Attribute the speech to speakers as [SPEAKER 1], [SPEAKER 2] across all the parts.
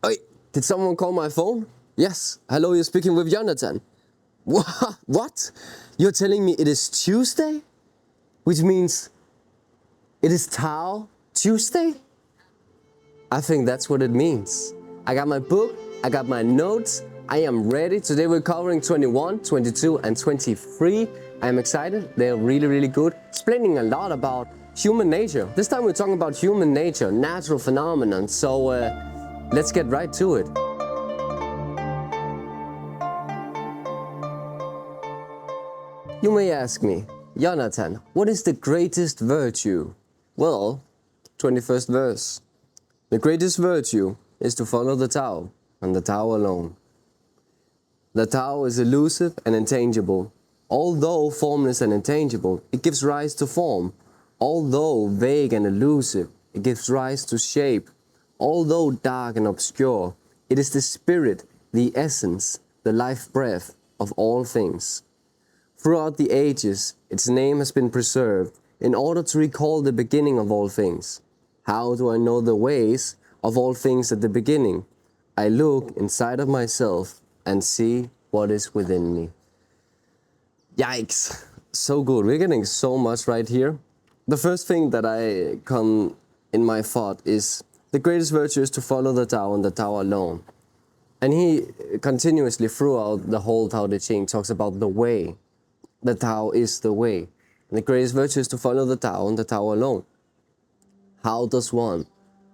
[SPEAKER 1] Oi, did someone call my phone? Yes. Hello, you're speaking with Jonathan. What? You're telling me it is Tuesday? Which means it is Tao Tuesday? I think that's what it means. I got my book, I got my notes, I am ready. Today we're covering 21, 22, and 23. I am excited. They're really, really good. Explaining a lot about human nature. This time we're talking about human nature, natural phenomenon. So let's get right to it. You may ask me, Jonathan, what is the greatest virtue? Well, 21st verse. The greatest virtue is to follow the Tao, and the Tao alone. The Tao is elusive and intangible. Although formless and intangible, it gives rise to form. Although vague and elusive, it gives rise to shape. Although dark and obscure, it is the spirit, the essence, the life breath of all things. Throughout the ages, its name has been preserved in order to recall the beginning of all things. How do I know the ways of all things at the beginning? I look inside of myself and see what is within me. Yikes! So good. We're getting so much right here. The first thing that I come in my thought is the greatest virtue is to follow the Tao and the Tao alone. And he continuously throughout the whole Tao Te Ching talks about the way. The Tao is the way. And the greatest virtue is to follow the Tao and the Tao alone. How does one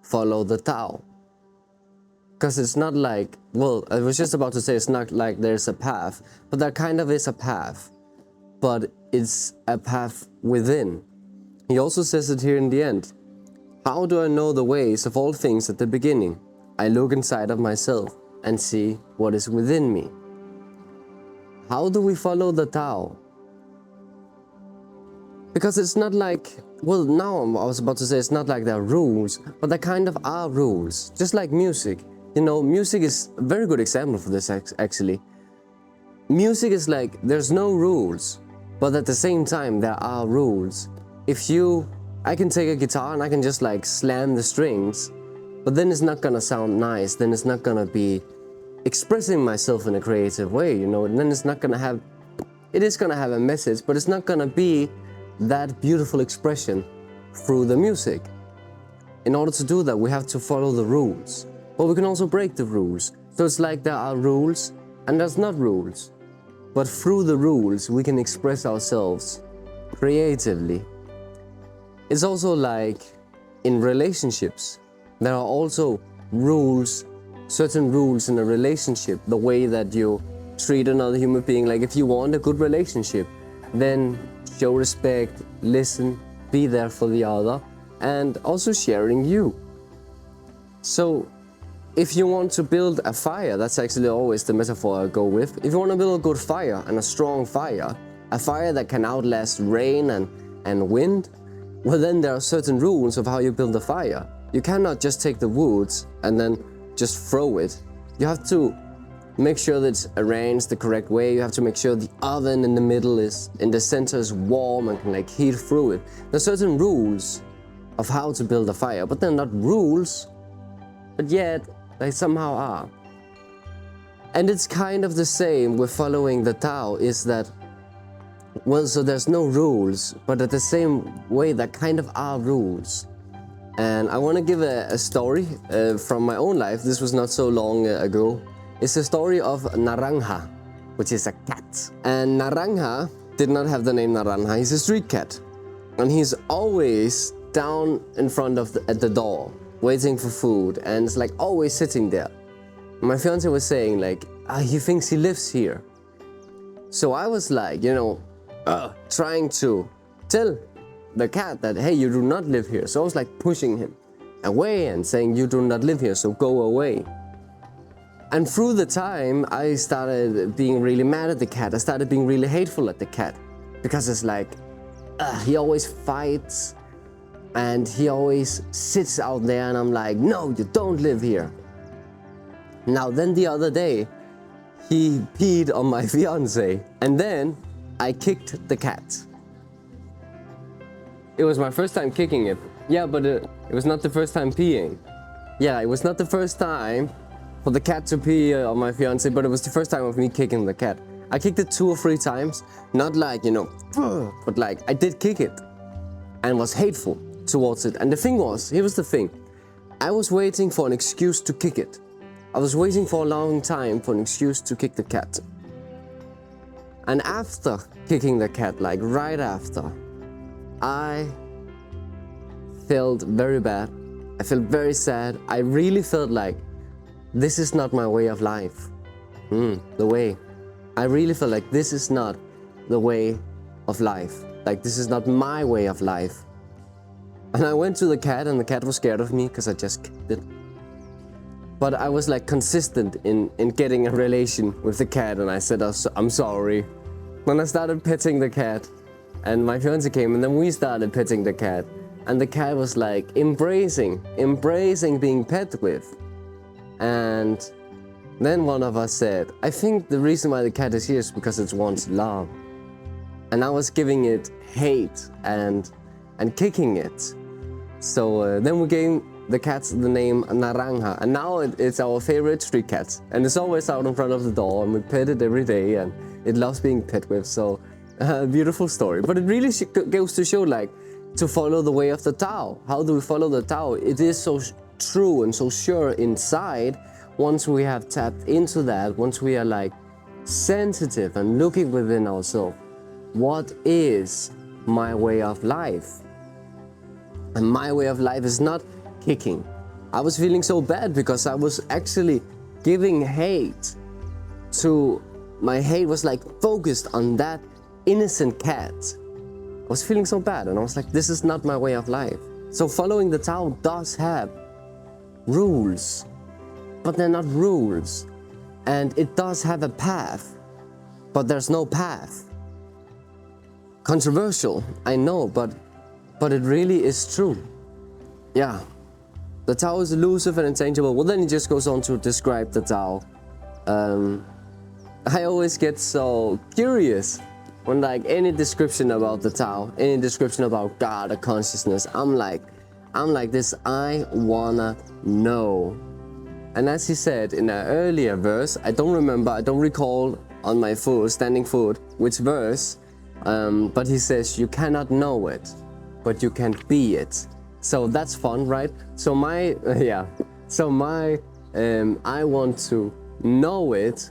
[SPEAKER 1] follow the Tao? Because it's not like, well, I was just about to say it's not like there's a path, but there kind of is a path. But it's a path within. He also says it here in the end. How do I know the ways of all things at the beginning? I look inside of myself and see what is within me. How do we follow the Tao? Because it's not like, well, now I was about to say it's not like there are rules, but there kind of are rules. Just like music. You know, music is a very good example for this actually. Music is like, there's no rules, but at the same time there are rules. I can take a guitar and I can just like slam the strings, but then it's not gonna sound nice, then it's not gonna be expressing myself in a creative way, you know, and then it is gonna have a message, but it's not gonna be that beautiful expression through the music. In order to do that, we have to follow the rules, but we can also break the rules. So it's like there are rules and there's not rules, but through the rules we can express ourselves creatively. It's also like in relationships, there are also rules, certain rules in a relationship, the way that you treat another human being. Like if you want a good relationship, then show respect, listen, be there for the other, and also sharing you. So if you want to build a fire, that's actually always the metaphor I go with. If you want to build a good fire and a strong fire, a fire that can outlast rain and wind, well then there are certain rules of how you build a fire. You cannot just take the woods and then just throw it. You have to make sure that it's arranged the correct way. You have to make sure the oven in the center is warm and can like heat through it. There are certain rules of how to build a fire, but they're not rules, but yet they somehow are. And it's kind of the same with following the Tao, is that, well, so there's no rules, but at the same way there kind of are rules. And I want to give a story from my own life. This was not so long ago. It's a story of Naranja, which is a cat. And Naranja did not have the name Naranja. He's a street cat. And he's always down in front of at the door, waiting for food. And it's like always sitting there. My fiance was saying like, he thinks he lives here. So I was like, you know, trying to tell the cat that, hey, you do not live here. So I was like pushing him away and saying, you do not live here, so go away. And through the time, I started being really mad at the cat. I started being really hateful at the cat. Because it's like, he always fights and he always sits out there and I'm like, no, you don't live here. Now then the other day, he peed on my fiance and then I kicked the cat. It was my first time kicking it. Yeah, but it was not the first time peeing. Yeah, it was not the first time for the cat to pee on my fiance, but it was the first time of me kicking the cat. I kicked it 2 or 3 times, not like, you know, but like I did kick it and was hateful towards it. And the thing was, here was the thing, I was waiting for an excuse to kick it. I was waiting for a long time for an excuse to kick the cat. And after kicking the cat, like right after, I felt very bad. I felt very sad. I really felt like this is not my way of life. The way. I really felt like this is not the way of life. Like this is not my way of life. And I went to the cat and the cat was scared of me because I just kicked it. But I was like consistent in getting a relation with the cat, and I said, I'm sorry. Then I started petting the cat and my fiance came and then we started petting the cat. And the cat was like embracing being pet with. And then one of us said, I think the reason why the cat is here is because it wants love. And I was giving it hate and kicking it. So then we gave the cat the name Naranja, and now it's our favorite street cat. And it's always out in front of the door and we pet it every day and it loves being pet with. So beautiful story. But it really goes to show, like, to follow the way of the Tao. How do we follow the Tao? It is so true and so sure inside. Once we have tapped into that, once we are like sensitive and looking within ourselves, what is my way of life? And my way of life is not kicking. I was feeling so bad because I was actually giving hate to, my hate was like focused on that innocent cat. I was feeling so bad and I was like, this is not my way of life. So following the Tao does have rules, but they're not rules. And it does have a path, but there's no path. Controversial, I know, but it really is true. Yeah. The Tao is elusive and intangible. Well, then he just goes on to describe the Tao. I always get so curious when like any description about the Tao, any description about God or consciousness, I'm like this, I wanna know. And as he said in an earlier verse, I don't recall on my standing foot which verse, but he says, you cannot know it, but you can be it. So that's fun, right? So I want to know it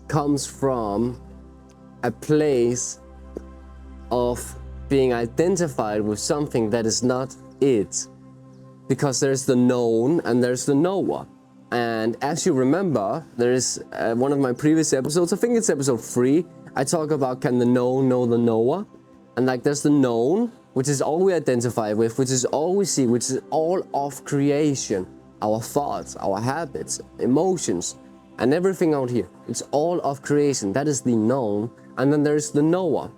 [SPEAKER 1] comes from a place of being identified with something that is not it. Because there's the known and there's the knower. And as you remember, there is one of my previous episodes, I think it's episode 3, I talk about can the known know the knower? And like there's the known, which is all we identify with, which is all we see, which is all of creation. Our thoughts, our habits, emotions, and everything out here. It's all of creation. That is the known. And then there's the knower.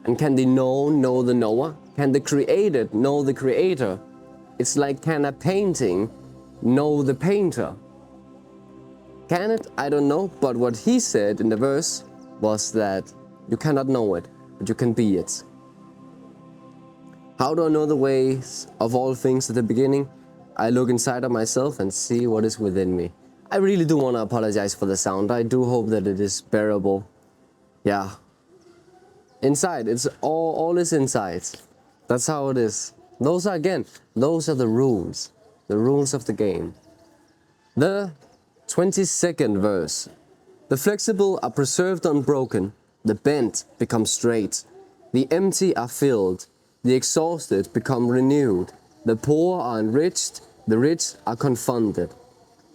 [SPEAKER 1] And can the known know the knower? Can the created know the creator? It's like, can a painting know the painter? Can it? I don't know. But what he said in the verse was that you cannot know it, but you can be it. How do I know the ways of all things at the beginning? I look inside of myself and see what is within me. I really do want to apologize for the sound. I do hope that it is bearable. Yeah. Inside, it's all is inside. That's how it is. Those are the rules of the game. The 22nd verse. The flexible are preserved unbroken, the bent become straight, the empty are filled, the exhausted become renewed, the poor are enriched, the rich are confounded.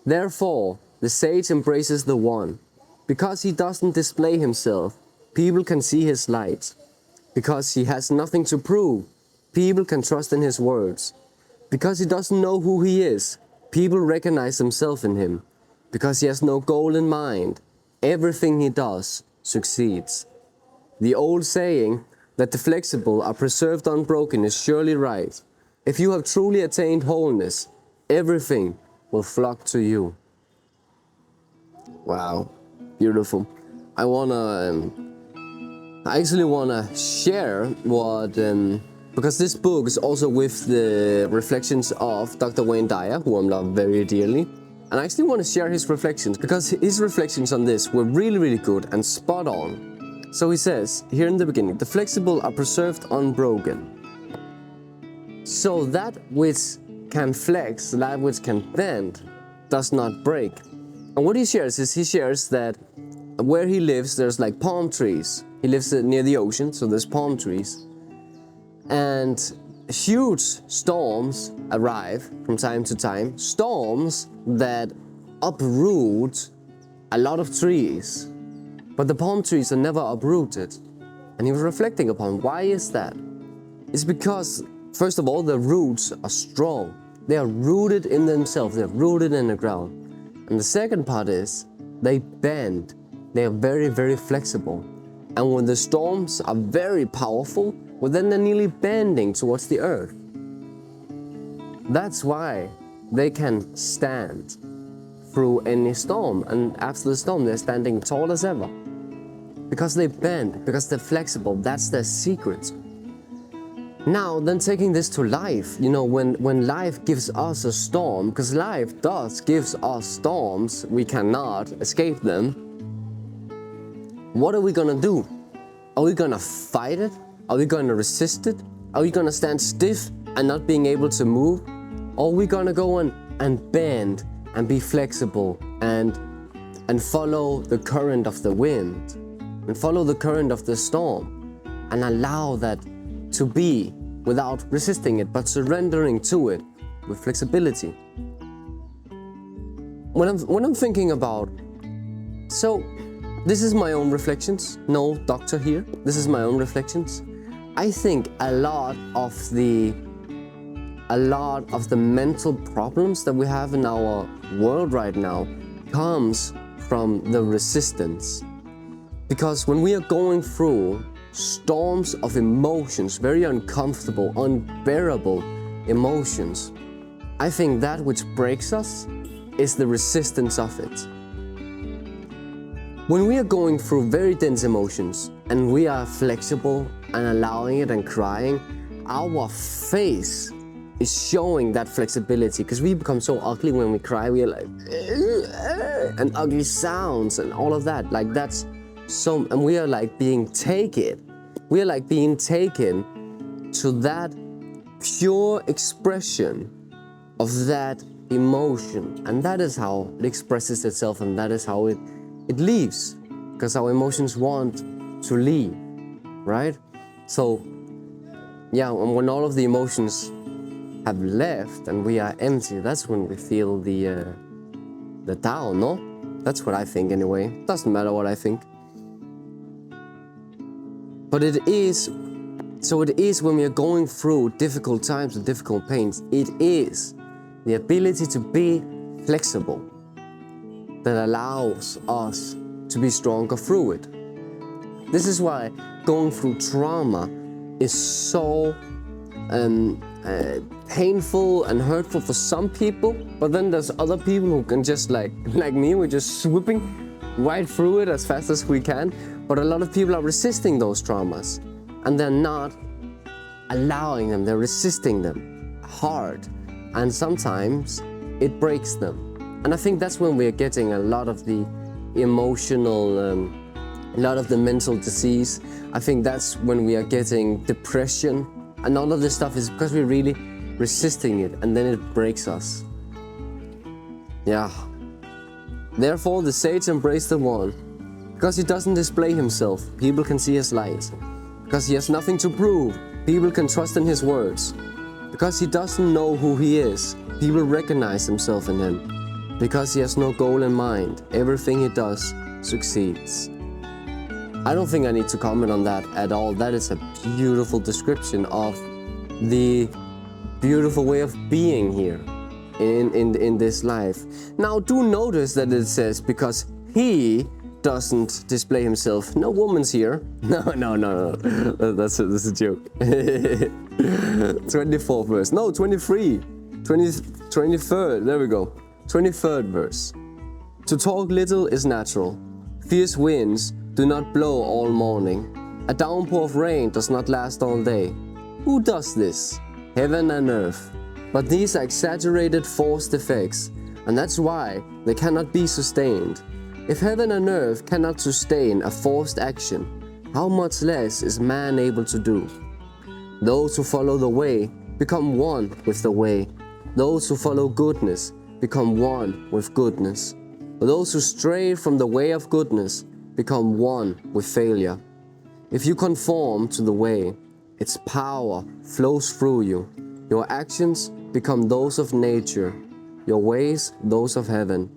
[SPEAKER 1] Therefore, the sage embraces the one. Because he doesn't display himself, people can see his light. Because he has nothing to prove, people can trust in his words. Because he doesn't know who he is, people recognize themselves in him. Because he has no goal in mind, everything he does succeeds. The old saying that the flexible are preserved unbroken is surely right. If you have truly attained wholeness, everything will flock to you. Wow, beautiful. I actually wanna share what, because this book is also with the reflections of Dr. Wayne Dyer, who I love very dearly. And I actually want to share his reflections, because his reflections on this were really, really good and spot on. So he says, here in the beginning, the flexible are preserved unbroken. So that which can flex, that which can bend, does not break. And what he shares is, he shares that where he lives, there's like palm trees. He lives near the ocean, so there's palm trees. And huge storms arrive from time to time. Storms that uproot a lot of trees. But the palm trees are never uprooted. And he was reflecting upon, why is that? It's because, first of all, the roots are strong. They are rooted in themselves. They're rooted in the ground. And the second part is, they bend. They are very, very flexible. And when the storms are very powerful, well, then they're nearly bending towards the earth. That's why they can stand through any storm. And after the storm, they're standing tall as ever. Because they bend, because they're flexible. That's their secret. Now, then taking this to life, when life gives us a storm, because life does gives us storms, we cannot escape them. What are we gonna do? Are we gonna fight it? Are we gonna resist it? Are we gonna stand stiff and not being able to move? Or are we gonna go on and bend and be flexible and follow the current of the wind and follow the current of the storm and allow that to be without resisting it, but surrendering to it with flexibility? When I'm thinking about, so this is my own reflections, no doctor here, this is my own reflections. I think a lot of the mental problems that we have in our world right now comes from the resistance. Because when we are going through storms of emotions, very uncomfortable, unbearable emotions, I think that which breaks us is the resistance of it. When we are going through very dense emotions and we are flexible and allowing it and crying, our face is showing that flexibility, because we become so ugly when we cry. We are like, and ugly sounds and all of that. Like that's so, and we are like being taken. We are like being taken to that pure expression of that emotion. And that is how it expresses itself, and that is how it leaves, because our emotions want to leave, right? So, yeah, when all of the emotions have left and we are empty, that's when we feel the Tao, no? That's what I think anyway. Doesn't matter what I think. But it is when we are going through difficult times and difficult pains, it is the ability to be flexible that allows us to be stronger through it. This is why going through trauma is so painful and hurtful for some people, but then there's other people who can just like me, we're just swooping right through it as fast as we can. But a lot of people are resisting those traumas, and they're not allowing them, they're resisting them hard, and sometimes it breaks them. And I think that's when we're getting a lot of the emotional, a lot of the mental disease. I think that's when we are getting depression, and all of this stuff is because we're really resisting it, and then it breaks us. Yeah. Therefore, the sage embraced the one, because he doesn't display himself. People can see his light. Because he has nothing to prove. People can trust in his words. Because he doesn't know who he is. People recognize themselves in him. Because he has no goal in mind. Everything he does succeeds. I don't think I need to comment on that at all. That is a beautiful description of the beautiful way of being here in this life. Now, do notice that it says, because he doesn't display himself. No woman's here. No. That's a joke. 24th verse. No, 23. 23rd. There we go. 23rd verse. To talk little is natural. Fierce winds do not blow all morning. A downpour of rain does not last all day. Who does this? Heaven and earth. But these are exaggerated forced effects and that's why they cannot be sustained. If heaven and earth cannot sustain a forced action, how much less is man able to do? Those who follow the way become one with the way. Those who follow goodness become one with goodness. But those who stray from the way of goodness become one with failure. If you conform to the way, its power flows through you. Your actions become those of nature, your ways those of heaven.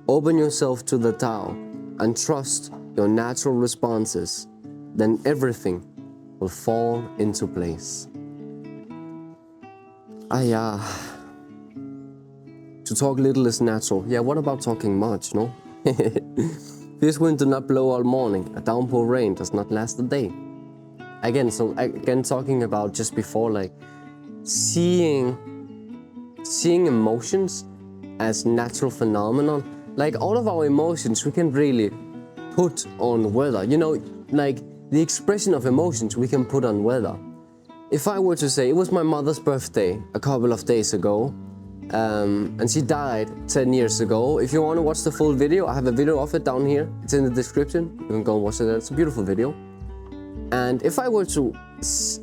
[SPEAKER 1] Open yourself to the Tao and trust your natural responses. Then everything will fall into place. To talk little is natural. Yeah, what about talking much, no? Fierce wind do not blow all morning. A downpour rain does not last a day. Again, talking about just before, like seeing emotions as natural phenomenon. Like all of our emotions, we can really put on weather. You know, like the expression of emotions we can put on weather. If I were to say it was my mother's birthday a couple of days ago, and she died 10 years ago. If you want to watch the full video, I have a video of it down here. It's in the description. You can go and watch it. It's a beautiful video. And if I were to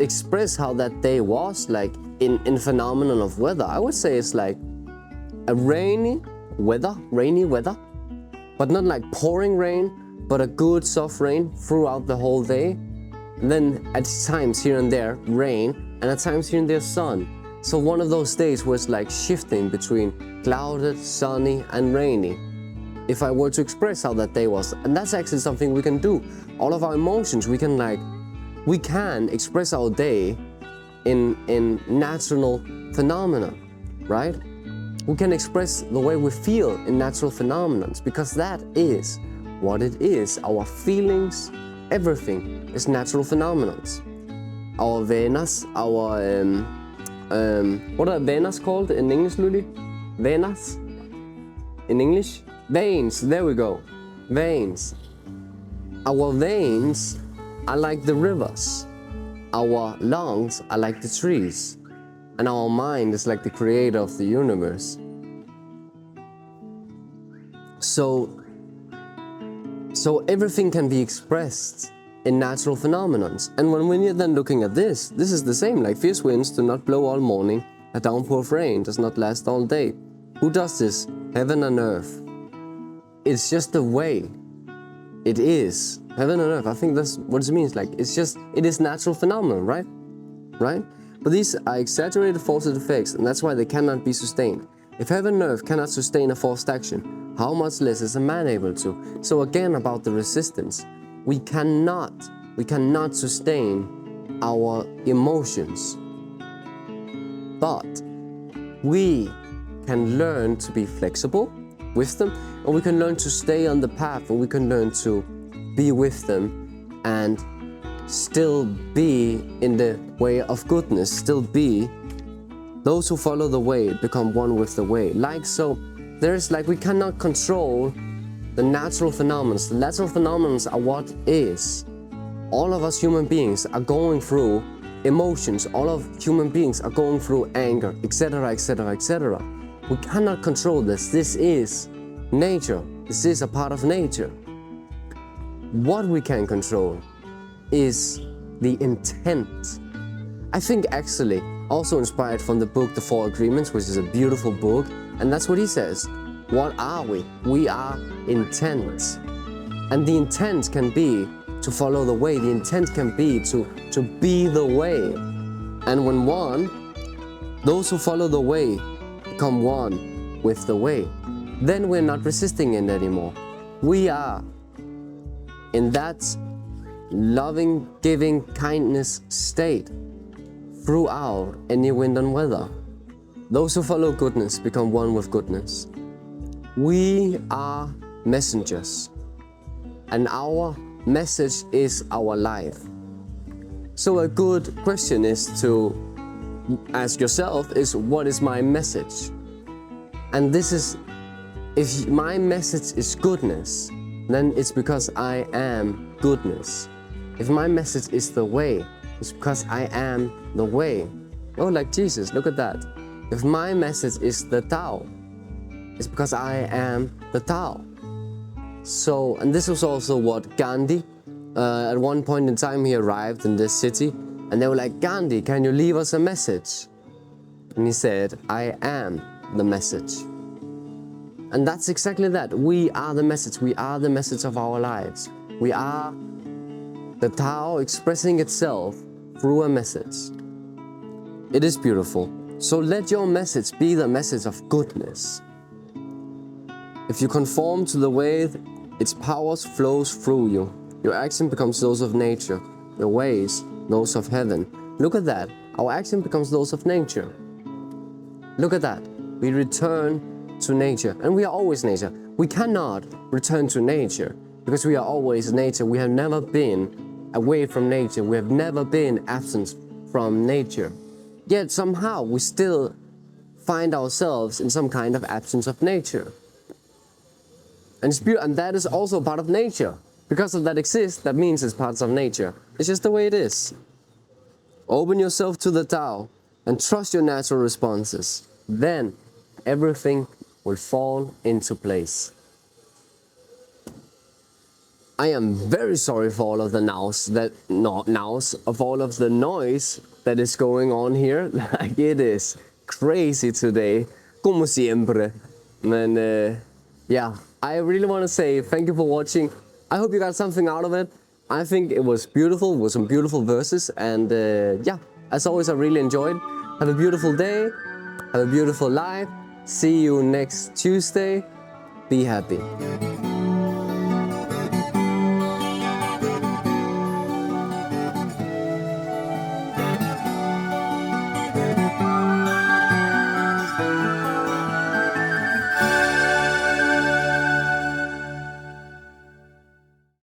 [SPEAKER 1] express how that day was, like in phenomenon of weather, I would say it's like a rainy weather, but not like pouring rain, but a good soft rain throughout the whole day. And then at times here and there rain, and at times here and there sun. So one of those days was like shifting between clouded, sunny, and rainy. If I were to express how that day was, and that's actually something we can do. All of our emotions, we can express our day in natural phenomena, right? We can express the way we feel in natural phenomena, because that is what it is. Our feelings, everything is natural phenomena. Our venas, what are venas called in English, Luli? Venas? In English? Veins, there we go. Veins. Our veins are like the rivers. Our lungs are like the trees. And our mind is like the creator of the universe. So everything can be expressed in natural phenomena. And when we're then looking at this is the same. Like fierce winds do not blow all morning. A downpour of rain does not last all day. Who does this? Heaven and earth. It's just the way it is. Heaven and earth, I think that's what it means. Like it is natural phenomenon, right? Right? But these are exaggerated force effects, and that's why they cannot be sustained. If heaven and earth cannot sustain a forced action, how much less is a man able to? So again, about the resistance. We cannot sustain our emotions, but we can learn to be flexible with them, and we can learn to stay on the path, and we can learn to be with them and still be in the way of goodness, still be those who follow the way become one with the way. Like so, there's like we cannot control the natural phenomena. The natural phenomena are what is. All of us human beings are going through emotions. All of human beings are going through anger, etc., etc., etc. We cannot control this. This is nature. This is a part of nature. What we can control is the intent. I think actually also inspired from the book The Four Agreements, which is a beautiful book, and that's what he says. What are we? We are intent. And the intent can be to follow the way. The intent can be to be the way. And when those who follow the way become one with the way, then we're not resisting it anymore. We are in that loving, giving, kindness state throughout any wind and weather. Those who follow goodness become one with goodness. We are messengers, and our message is our life. So a good question is to ask yourself is, what is my message? And this is, if my message is goodness, then it's because I am goodness. If my message is the way, it's because I am the way. Oh, like Jesus, look at that. If my message is the Tao, It's because I am the Tao. So, and this was also what Gandhi, at one point in time he arrived in this city and they were like, Gandhi, can you leave us a message? And he said, I am the message. And that's exactly that. We are the message. We are the message of our lives. We are the Tao expressing itself through a message. It is beautiful. So let your message be the message of goodness. If you conform to the way its powers flows through you, your action becomes those of nature, your ways those of heaven. Look at that. Our action becomes those of nature. Look at that. We return to nature, and we are always nature. We cannot return to nature because we are always nature. We have never been away from nature. We have never been absent from nature. Yet somehow we still find ourselves in some kind of absence of nature. And it's beautiful, and that is also part of nature. Because of that exists, that means it's parts of nature. It's just the way it is. Open yourself to the Tao and trust your natural responses. Then everything will fall into place. I am very sorry for all of the of all of the noise that is going on here. Like, it is crazy today. Como siempre. And yeah, I really want to say thank you for watching. I hope you got something out of it. I think it was beautiful, with some beautiful verses, and yeah, as always, I really enjoyed. Have a beautiful day, have a beautiful life. See you next Tuesday. Be happy.